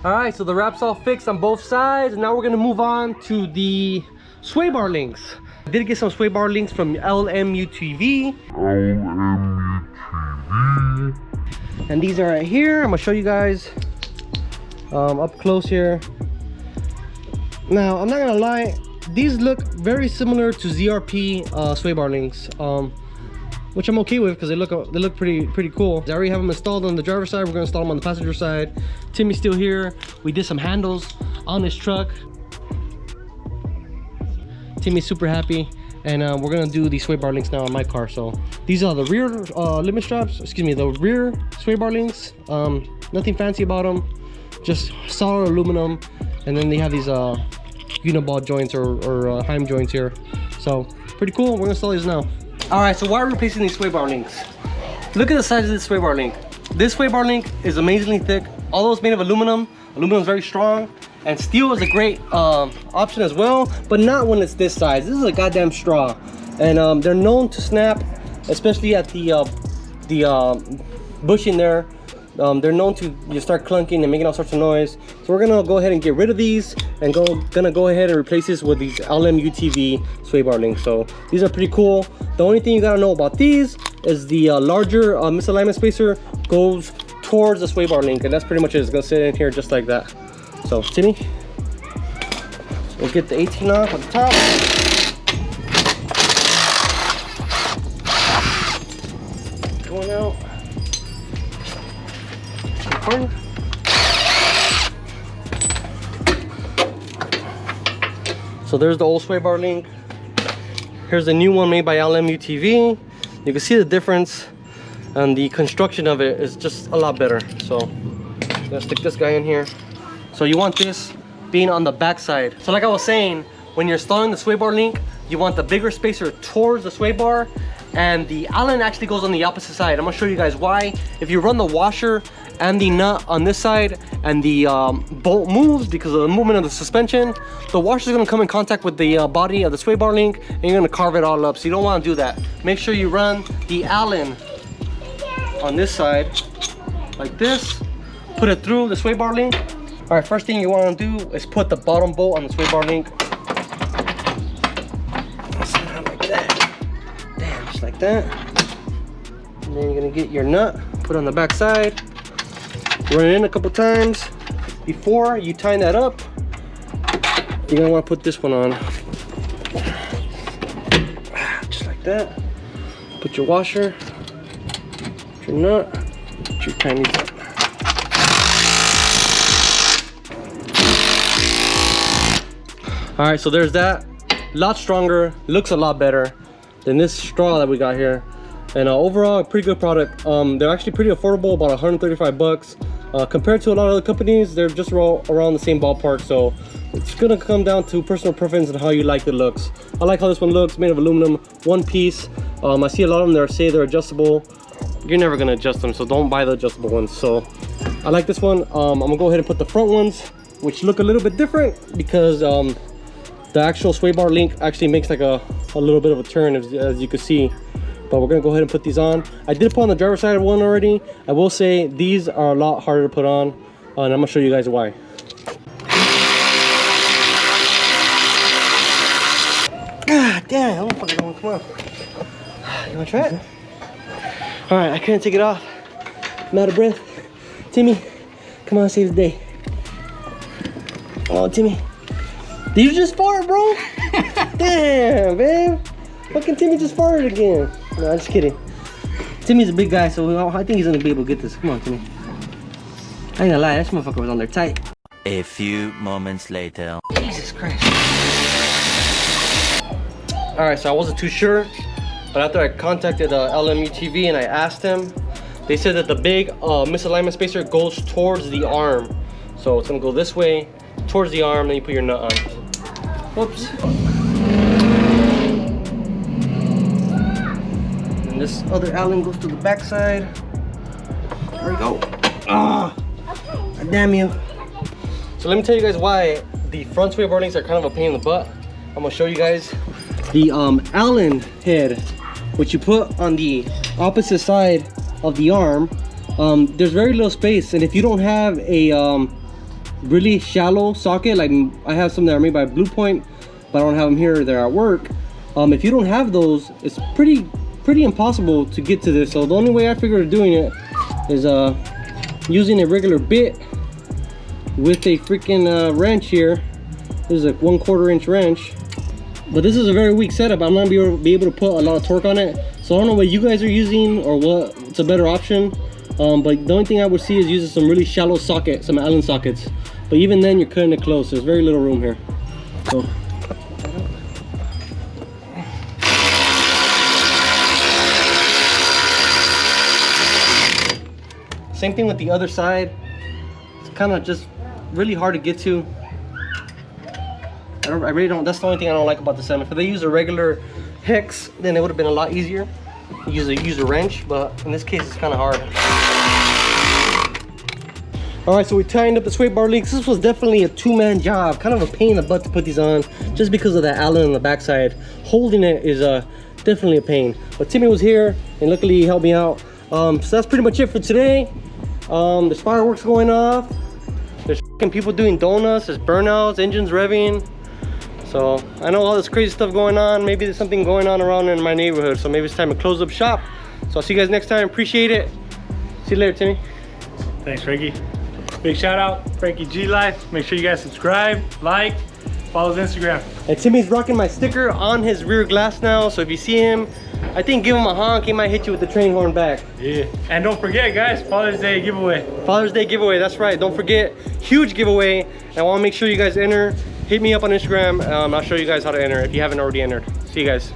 All right, so the wrap's all fixed on both sides. Now we're gonna move on to the sway bar links. I did get some sway bar links from Lmutv. And these are right here. I'm gonna show you guys up close here. Now, I'm not gonna lie, these look very similar to ZRP sway bar links, which I'm okay with because they look pretty cool. I already have them installed on the driver's side. We're gonna install them on the passenger side. Timmy's still here. We did some handles on this truck. Timmy's super happy, and we're gonna do these sway bar links now on my car. So these are the rear limit straps. Excuse me, the rear sway bar links. Nothing fancy about them, just solid aluminum, and then they have these uniball joints or Heim joints here. So pretty cool. We're gonna install these now. All right, so why are we replacing these sway bar links? Look at the size of this sway bar link. This sway bar link is amazingly thick. Although it's made of aluminum, aluminum is very strong, and steel is a great option as well, but not when it's this size. This is a goddamn straw, and they're known to snap, especially at the bushing there. They're known to start clunking and making all sorts of noise. So we're gonna go ahead and get rid of these and gonna go ahead and replace this with these Lmutv sway bar links. So these are pretty cool. The only thing you gotta know about these is the larger misalignment spacer goes towards the sway bar link, and that's pretty much it. It's gonna sit in here just like that. So Timmy, we'll get the 18 off at the top. Going out. So there's the old sway bar link. Here's the new one made by Lmutv. You can see the difference, and the construction of it is just a lot better. So let's stick this guy in here. So you want this being on the back side. So like I was saying, when you're installing the sway bar link, you want the bigger spacer towards the sway bar, and the Allen actually goes on the opposite side. I'm gonna show you guys why. If you run the washer and the nut on this side, and the bolt moves because of the movement of the suspension, the washer is gonna come in contact with the body of the sway bar link, and you're gonna carve it all up. So you don't wanna do that. Make sure you run the Allen on this side, like this. Put it through the sway bar link. All right, first thing you wanna do is put the bottom bolt on the sway bar link. Like that. Damn, just like that. And then you're gonna get your nut, put it on the back side. Run it in a couple times. Before you tighten that up, you're gonna want to put this one on. Just like that. Put your washer, put your nut, put your tiny up. All right, so there's that. A lot stronger, looks a lot better than this straw that we got here. And overall, a pretty good product. They're actually pretty affordable, about 135 bucks. Compared to a lot of other companies, they're just around the same ballpark. So it's gonna come down to personal preference and how you like the looks. I like how this one looks, made of aluminum, one piece. I see a lot of them that say they're adjustable. You're never gonna adjust them, so don't buy the adjustable ones. So I like this one. I'm gonna go ahead and put the front ones, which look a little bit different because the actual sway bar link actually makes like a little bit of a turn, as you can see. But we're gonna go ahead and put these on. I did put on the driver's side of one already. I will say these are a lot harder to put on, and I'm gonna show you guys why. God damn, come on. You wanna try it? All right, I couldn't take it off. I'm out of breath. Timmy, come on, save the day. Oh, Timmy. Did you just fart, bro? Damn, babe. Fucking Timmy just farted again. No, I'm just kidding. Timmy's a big guy, so I think he's gonna be able to get this. Come on, Timmy. I ain't gonna lie, that motherfucker was on there tight. A few moments later. Jesus Christ. Alright, so I wasn't too sure, but after I contacted Lmutv and I asked them, they said that the big misalignment spacer goes towards the arm. So it's gonna go this way, towards the arm, then you put your nut on. Whoops. This other Allen goes to the back side. There we go. Ah, damn you. So let me tell you guys why the front sway bar links are kind of a pain in the butt. I'm gonna show you guys the Allen head, which you put on the opposite side of the arm. There's very little space, and if you don't have a really shallow socket. Like I have some that are made by Blue Point, but I don't have them here. They're at work. If you don't have those, it's pretty impossible to get to this. So the only way I figured of doing it is using a regular bit with a freaking wrench here. This is a 1/4 inch wrench, but this is a very weak setup. I'm not gonna be able to put a lot of torque on it. So I don't know what you guys are using or what's a better option. But the only thing I would see is using some really shallow socket, some Allen sockets. But even then, you're cutting it close. There's very little room here. So. Same thing with the other side. It's kind of just really hard to get to. I really don't. That's the only thing I don't like about the 7. If they use a regular hex, then it would have been a lot easier. Use a wrench, but in this case, it's kind of hard. All right, so we tightened up the sway bar links. This was definitely a 2-man job. Kind of a pain in the butt to put these on, just because of that Allen on the backside. Holding it is definitely a pain. But Timmy was here, and luckily he helped me out. So that's pretty much it for today. There's fireworks going off. There's people doing donuts. There's burnouts, engines revving. So I know all this crazy stuff going on. Maybe there's something going on around in my neighborhood. So maybe it's time to close up shop. So I'll see you guys next time. Appreciate it. See you later, Timmy. Thanks, Frankie. Big shout out, Frankie G Life. Make sure you guys subscribe, like, follow his Instagram. And Timmy's rocking my sticker on his rear glass now. So if you see him, I think give him a honk. He might hit you with the train horn back. Yeah. And don't forget, guys, Father's Day giveaway. Father's Day giveaway, that's right. Don't forget, huge giveaway. And I want to make sure you guys enter. Hit me up on Instagram. I'll show you guys how to enter if you haven't already entered. See you guys.